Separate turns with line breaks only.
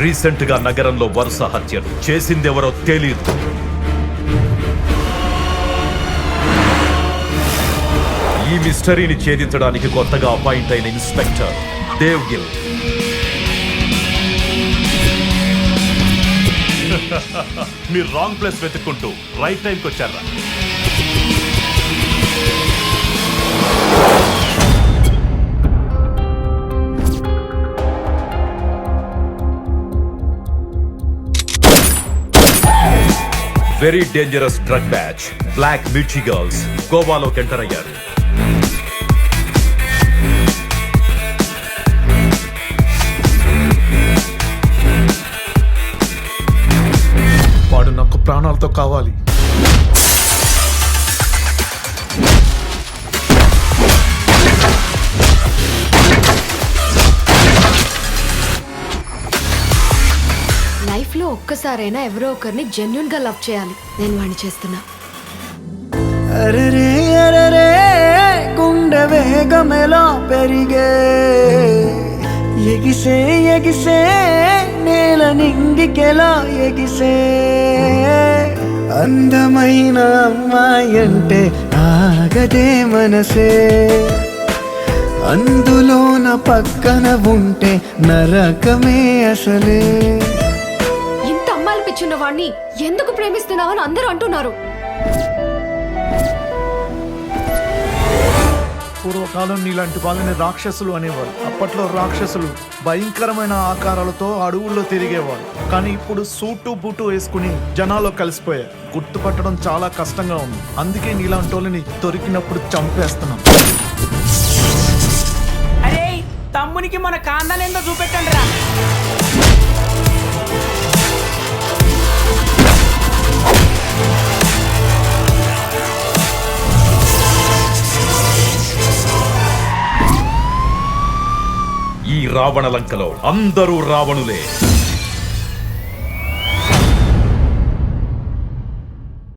Recent గా నగరంలో వరుస హత్యలు చేసిందెవరో తెలీదు. ఈ మిస్టరీని ఛేదించడానికి కొత్తగా అపాయింట్ అయిన ఇన్స్పెక్టర్ దేవ్గిల్. మీరు రాంగ్ ప్లేస్ వెతుక్కుంటూ రైట్ టైంకి వచ్చారా? Very dangerous drug batch black Mirchi girls గోవాలోకి ఎంటర్ అయ్యారు.
వాడు నాకు ప్రాణాలతో కావాలి.
లైఫ్ లో ఒక్కసారైనా ఎవరో ఒకరిని జెన్యున్ గా లవ్ చేయాలి. నేను వాడిని చేస్తున్నా.
అరరే అరరే గుండె వేగమెలా పెరిగే, ఎగిసే ఎగిసే నేల నింగికెలా ఎగిసే, అందమైన అమ్మాయి అంటే ఆగదే మనసే, అందులోన పక్కన ఉంటే నరకమే అసలే.
ఇంత అమ్మాయిలు పిచ్చున్న వాడిని ఎందుకు ప్రేమిస్తున్నావని అందరూ అంటున్నారు.
పూర్వకాలం నీలాంటి వాళ్ళని రాక్షసులు అనేవారు. అప్పట్లో రాక్షసులు భయంకరమైన ఆకారాలతో అడవుల్లో తిరిగేవారు. కానీ ఇప్పుడు సూటు బూటు వేసుకుని జనాల్లో కలిసిపోయారు. గుర్తుపట్టడం చాలా కష్టంగా ఉంది. అందుకే నీలాంటి వాళ్ళని దొరికినప్పుడు చంపేస్తున్నాం.
అరే తమ్మునికి మన కాందాన్ని ఏందో చూపెట్టండి రా.
ఈ రావణ లంకలో అందరూ రావణులే.